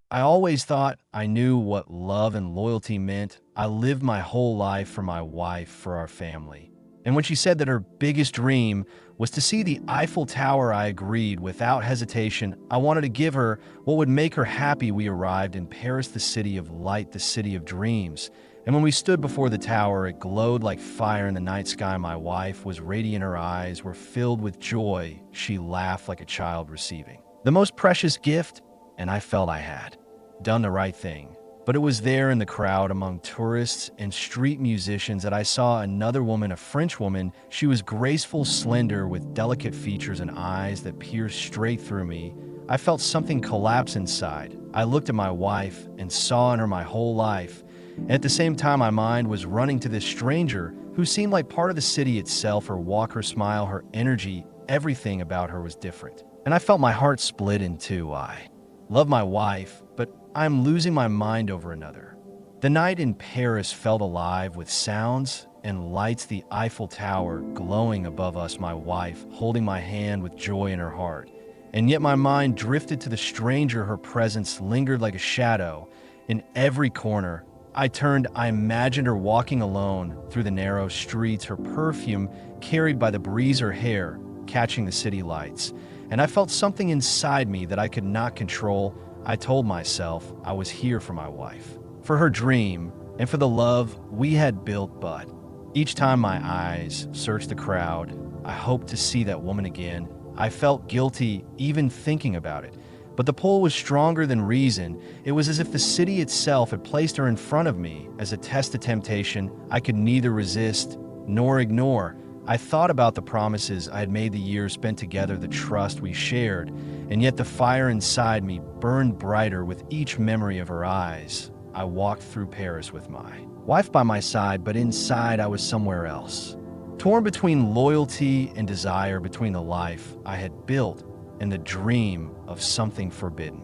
I always thought I knew what love and loyalty meant. I lived my whole life for my wife, for our family. And when she said that her biggest dream was to see the Eiffel Tower, I agreed without hesitation. I wanted to give her what would make her happy. We arrived in Paris, the city of light, the city of dreams. And when we stood before the tower, it glowed like fire in the night sky. My wife was radiant, her eyes were filled with joy. She laughed like a child receiving the most precious gift, and I felt I had done the right thing. But it was there in the crowd among tourists and street musicians that I saw another woman, a French woman. She was graceful, slender, with delicate features and eyes that pierced straight through me. I felt something collapse inside. I looked at my wife and saw in her my whole life. And at the same time, my mind was running to this stranger who seemed like part of the city itself. Her walk, her smile, her energy, everything about her was different. And I felt my heart split in two. I love my wife, but I'm losing my mind over another. The night in Paris felt alive with sounds and lights, the Eiffel Tower glowing above us, my wife holding my hand with joy in her heart. And yet my mind drifted to the stranger. Her presence lingered like a shadow in every corner. I turned, I imagined her walking alone through the narrow streets, her perfume carried by the breeze, her hair catching the city lights. And I felt something inside me that I could not control. I told myself I was here for my wife, for her dream, and for the love we had built. But each time my eyes searched the crowd, I hoped to see that woman again. I felt guilty even thinking about it. But the pull was stronger than reason. It was as if the city itself had placed her in front of me as a test of temptation I could neither resist nor ignore. I thought about the promises I had made, the years spent together, the trust we shared, and yet the fire inside me burned brighter with each memory of her eyes. I walked through Paris with my wife by my side, but inside I was somewhere else, torn between loyalty and desire, between the life I had built and the dream of something forbidden.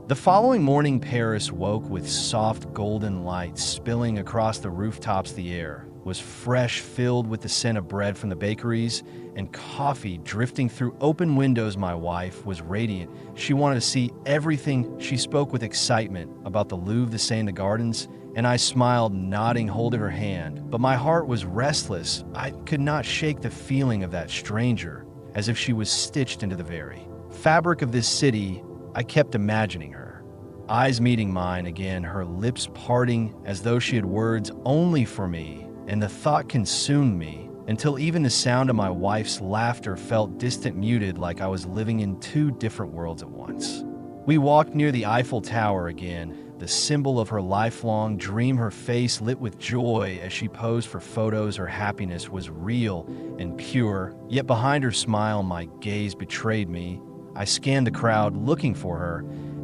The following morning, Paris woke with soft golden light spilling across the rooftops. The air was fresh, filled with the scent of bread from the bakeries and coffee drifting through open windows. My wife was radiant. She wanted to see everything. She spoke with excitement about the Louvre, the Seine, the gardens, and I smiled, nodding, holding her hand. But my heart was restless. I could not shake the feeling of that stranger, as if she was stitched into the very fabric of this city. I kept imagining her, eyes meeting mine again, her lips parting as though she had words only for me, and the thought consumed me until even the sound of my wife's laughter felt distant, muted, like I was living in two different worlds at once. We walked near the Eiffel Tower again, the symbol of her lifelong dream, her face lit with joy as she posed for photos. Her happiness was real and pure, yet behind her smile my gaze betrayed me. I scanned the crowd looking for her,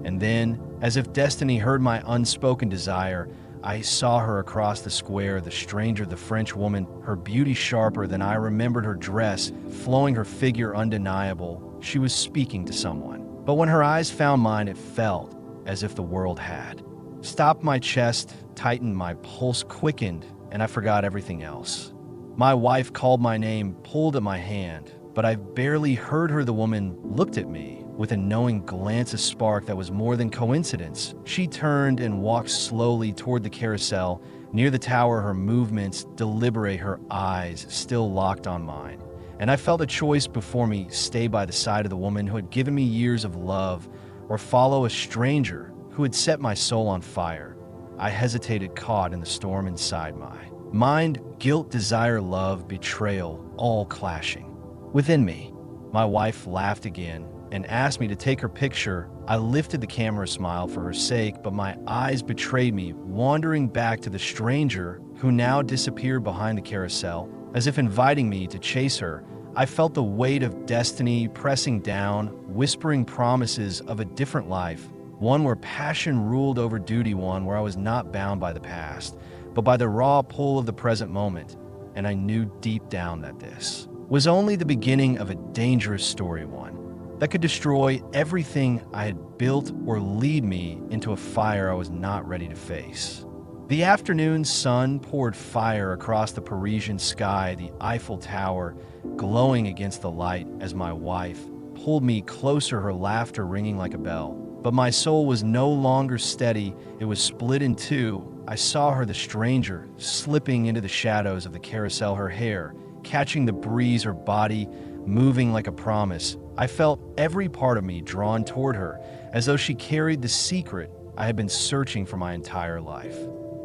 and then, as if destiny heard my unspoken desire, I saw her across the square, the stranger, the French woman, her beauty sharper than I remembered, her dress flowing, her figure undeniable. She was speaking to someone. But when her eyes found mine, it felt as if the world had stopped. My chest tightened, my pulse quickened, and I forgot everything else. My wife called my name, pulled at my hand, but I barely heard her. The woman looked at me with a knowing glance, a spark that was more than coincidence. She turned and walked slowly toward the carousel near the tower, her movements deliberate, her eyes still locked on mine. And I felt a choice before me: stay by the side of the woman who had given me years of love, or follow a stranger who had set my soul on fire. I hesitated, caught in the storm inside my mind, guilt, desire, love, betrayal, all clashing within me. My wife laughed again and asked me to take her picture. I lifted the camera, smiled for her sake, but my eyes betrayed me, wandering back to the stranger who now disappeared behind the carousel, as if inviting me to chase her. I felt the weight of destiny pressing down, whispering promises of a different life, one where passion ruled over duty, one where I was not bound by the past, but by the raw pull of the present moment. And I knew deep down that this was only the beginning of a dangerous story, one that could destroy everything I had built or lead me into a fire I was not ready to face. The afternoon sun poured fire across the Parisian sky, the Eiffel Tower glowing against the light as my wife pulled me closer, her laughter ringing like a bell. But my soul was no longer steady, it was split in two. I saw her, the stranger, slipping into the shadows of the carousel, her hair catching the breeze, her body moving like a promise. I felt every part of me drawn toward her, as though she carried the secret I had been searching for my entire life.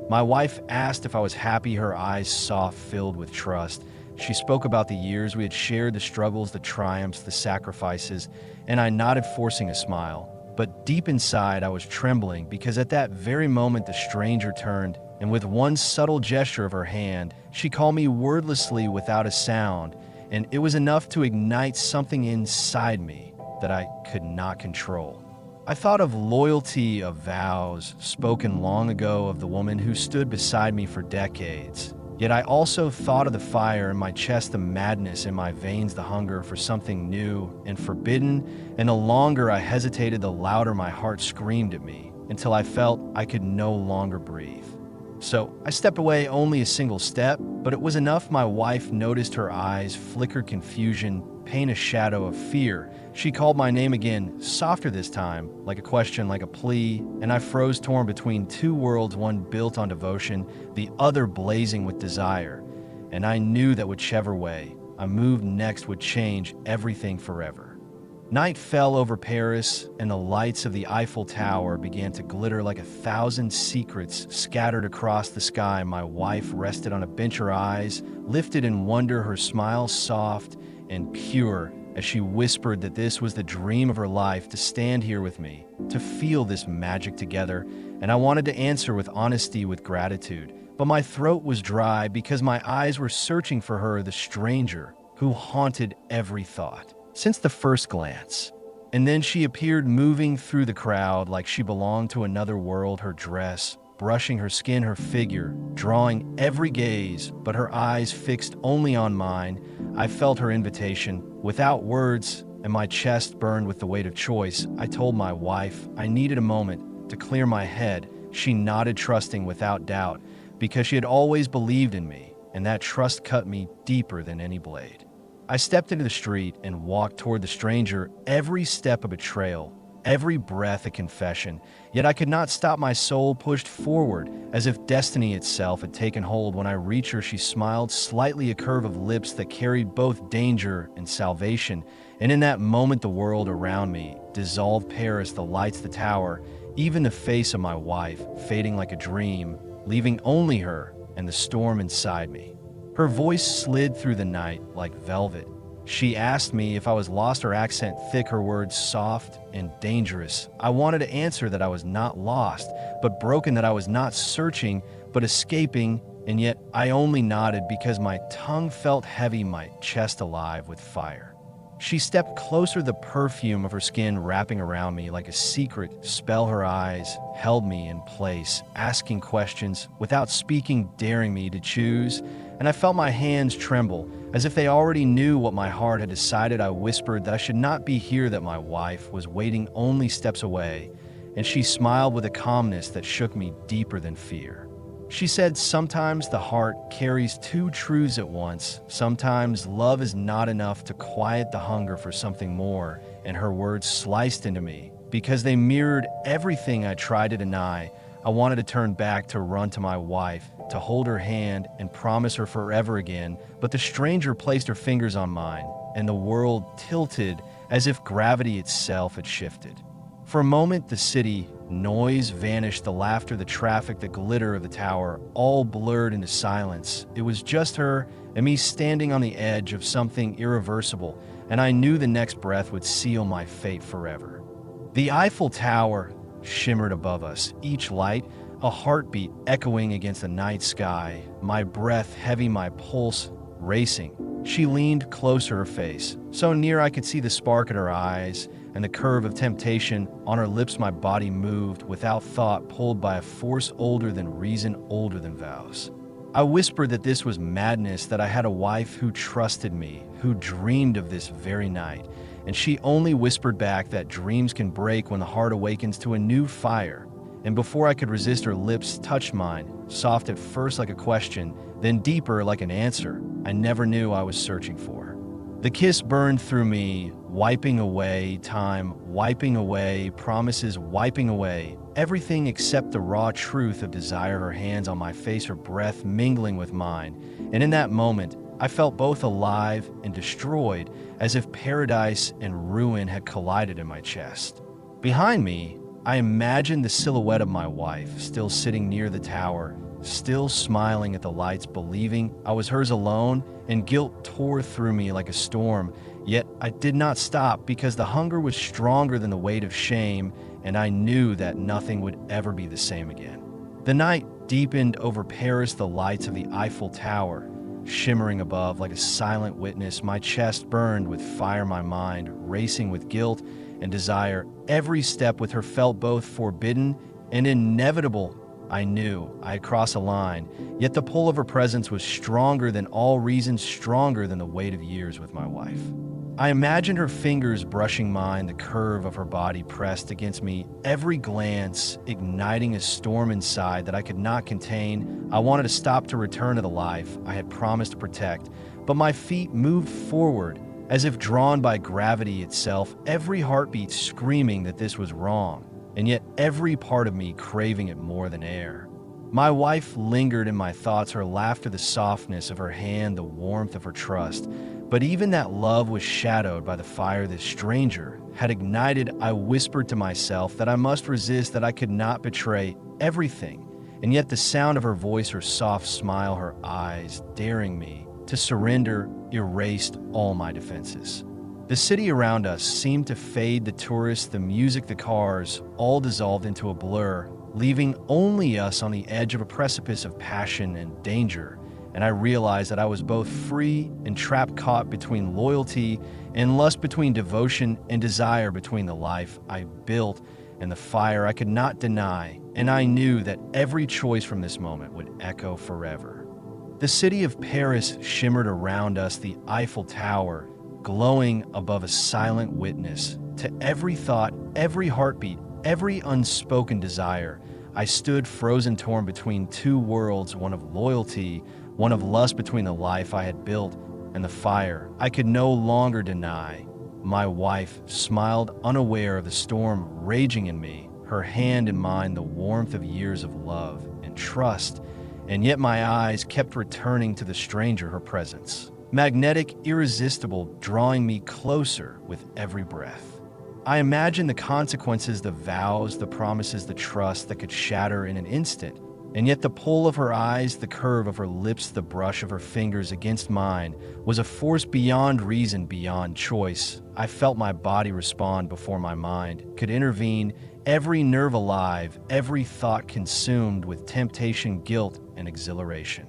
My wife asked if I was happy, her eyes soft, filled with trust. She spoke about the years we had shared, the struggles, the triumphs, the sacrifices, and I nodded, forcing a smile. But deep inside, I was trembling because at that very moment the stranger turned, and with one subtle gesture of her hand, she called me wordlessly without a sound, and it was enough to ignite something inside me that I could not control. I thought of loyalty, of vows spoken long ago, of the woman who stood beside me for decades. Yet I also thought of the fire in my chest, the madness in my veins, the hunger for something new and forbidden, and the longer I hesitated, the louder my heart screamed at me, until I felt I could no longer breathe. So I stepped away, only a single step, but it was enough. My wife noticed, her eyes flickered confusion, paint a shadow of fear. She called my name again, softer this time, like a question, like a plea, and I froze, torn between two worlds, one built on devotion, the other blazing with desire. And I knew that whichever way I moved next would change everything forever. Night fell over Paris, and the lights of the Eiffel Tower began to glitter like 1,000 secrets scattered across the sky. My wife rested on a bench, her eyes lifted in wonder, her smile soft and pure, as she whispered that this was the dream of her life, to stand here with me, to feel this magic together. And I wanted to answer with honesty, with gratitude, but my throat was dry because my eyes were searching for her, the stranger who haunted every thought since the first glance. And then she appeared, moving through the crowd like she belonged to another world, her dress brushing her skin, her figure drawing every gaze, but her eyes fixed only on mine. I felt her invitation without words, and my chest burned with the weight of choice. I told my wife I needed a moment to clear my head. She nodded, trusting without doubt, because she had always believed in me, and that trust cut me deeper than any blade. I stepped into the street and walked toward the stranger, every step a betrayal, every breath a confession. Yet I could not stop, my soul pushed forward as if destiny itself had taken hold. When I reached her, she smiled slightly, a curve of lips that carried both danger and salvation. And in that moment, the world around me dissolved. Paris, the lights, the tower, even the face of my wife fading like a dream, leaving only her and the storm inside me. Her voice slid through the night like velvet. She asked me if I was lost, her accent thick, her words soft and dangerous. I wanted to answer that I was not lost, but broken, that I was not searching, but escaping, and yet I only nodded because my tongue felt heavy, my chest alive with fire. She stepped closer, the perfume of her skin wrapping around me like a secret spell. Her eyes held me in place, asking questions without speaking, daring me to choose. And I felt my hands tremble, as if they already knew what my heart had decided. I whispered that I should not be here, that my wife was waiting only steps away, and she smiled with a calmness that shook me deeper than fear. She said, sometimes the heart carries two truths at once. Sometimes love is not enough to quiet the hunger for something more. And her words sliced into me because they mirrored everything I tried to deny. I wanted to turn back, to run to my wife, to hold her hand and promise her forever again. But the stranger placed her fingers on mine, and the world tilted as if gravity itself had shifted. For a moment, the city noise vanished, the laughter, the traffic, the glitter of the tower, all blurred into silence. It was just her and me standing on the edge of something irreversible, and I knew the next breath would seal my fate forever. The Eiffel Tower shimmered above us, each light a heartbeat echoing against the night sky, my breath heavy, my pulse racing. She leaned closer, her face so near I could see the spark in her eyes and the curve of temptation on her lips. My body moved without thought, pulled by a force older than reason, older than vows. I whispered that this was madness, that I had a wife who trusted me, who dreamed of this very night. And she only whispered back that dreams can break when the heart awakens to a new fire. And before I could resist, her lips touched mine, soft at first like a question, then deeper like an answer I never knew I was searching for. The kiss burned through me, wiping away, time wiping away, promises wiping away, everything except the raw truth of desire, her hands on my face, her breath mingling with mine. And in that moment, I felt both alive and destroyed, as if paradise and ruin had collided in my chest. Behind me, I imagined the silhouette of my wife, still sitting near the tower, still smiling at the lights, believing I was hers alone, and guilt tore through me like a storm. Yet I did not stop, because the hunger was stronger than the weight of shame, and I knew that nothing would ever be the same again. The night deepened over Paris, the lights of the Eiffel Tower shimmering above like a silent witness. My chest burned with fire, my mind racing with guilt and desire. Every step with her felt both forbidden and inevitable. I knew I had crossed a line, yet the pull of her presence was stronger than all reason, stronger than the weight of years with my wife. I imagined her fingers brushing mine, the curve of her body pressed against me, every glance igniting a storm inside that I could not contain. I wanted to stop, to return to the life I had promised to protect, but my feet moved forward as if drawn by gravity itself, every heartbeat screaming that this was wrong, and yet every part of me craving it more than air. My wife lingered in my thoughts, her laughter, the softness of her hand, the warmth of her trust. But even that love was shadowed by the fire this stranger had ignited. I whispered to myself that I must resist, that I could not betray everything. And yet the sound of her voice, her soft smile, her eyes daring me to surrender, erased all my defenses. The city around us seemed to fade, the tourists, the music, the cars, all dissolved into a blur, leaving only us on the edge of a precipice of passion and danger. And I realized that I was both free and trapped, caught between loyalty and lust, between devotion and desire, between the life I built and the fire I could not deny. And I knew that every choice from this moment would echo forever. The city of Paris shimmered around us, the Eiffel Tower glowing above, a silent witness to every thought, every heartbeat, every unspoken desire. I stood frozen, torn between two worlds, one of loyalty, one of lust, between the life I had built and the fire I could no longer deny. My wife smiled, unaware of the storm raging in me, her hand in mine, the warmth of years of love and trust. And yet my eyes kept returning to the stranger, her presence, magnetic, irresistible, drawing me closer with every breath. I imagined the consequences, the vows, the promises, the trust that could shatter in an instant. And yet the pull of her eyes, the curve of her lips, the brush of her fingers against mine was a force beyond reason, beyond choice. I felt my body respond before my mind could intervene, every nerve alive, every thought consumed with temptation, guilt, and exhilaration.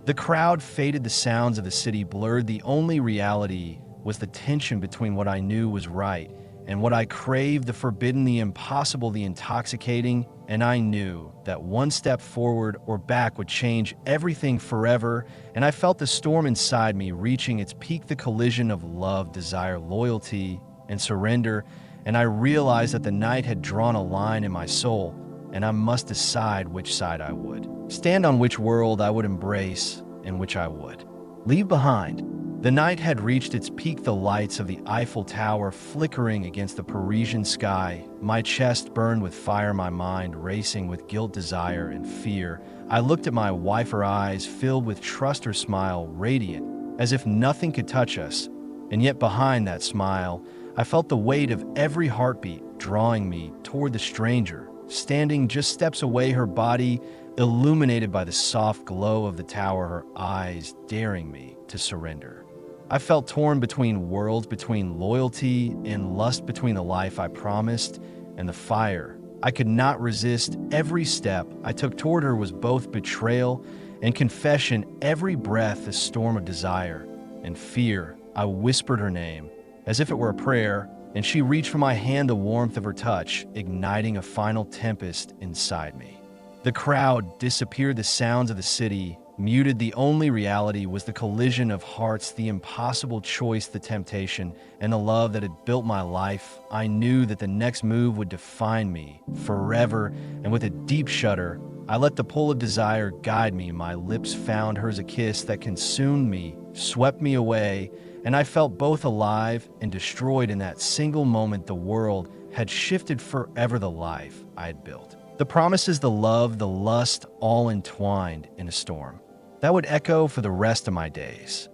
The crowd faded, the sounds of the city blurred. The only reality was the tension between what I knew was right and what I craved, the forbidden, the impossible, the intoxicating. And I knew that one step forward or back would change everything forever. And I felt the storm inside me reaching its peak, the collision of love, desire, loyalty, and surrender. And I realized that the night had drawn a line in my soul, and I must decide which side I would stand on, which world I would embrace, and which I would leave behind. The night had reached its peak, the lights of the Eiffel Tower flickering against the Parisian sky. My chest burned with fire, my mind racing with guilt, desire, and fear. I looked at my wife, her eyes filled with trust, her smile radiant, as if nothing could touch us. And yet behind that smile, I felt the weight of every heartbeat drawing me toward the stranger, standing just steps away, her body illuminated by the soft glow of the tower, her eyes daring me to surrender. I felt torn between worlds, between loyalty and lust, between the life I promised and the fire I could not resist. Every step I took toward her was both betrayal and confession, every breath a storm of desire and fear. I whispered her name as if it were a prayer, and she reached for my hand, the warmth of her touch igniting a final tempest inside me. The crowd disappeared, the sounds of the city muted. The only reality was the collision of hearts, the impossible choice, the temptation, and the love that had built my life. I knew that the next move would define me forever, and with a deep shudder, I let the pull of desire guide me. My lips found hers, a kiss that consumed me, swept me away, and I felt both alive and destroyed in that single moment. The world had shifted forever, the life I had built. The promises, the love, the lust, all entwined in a storm that would echo for the rest of my days.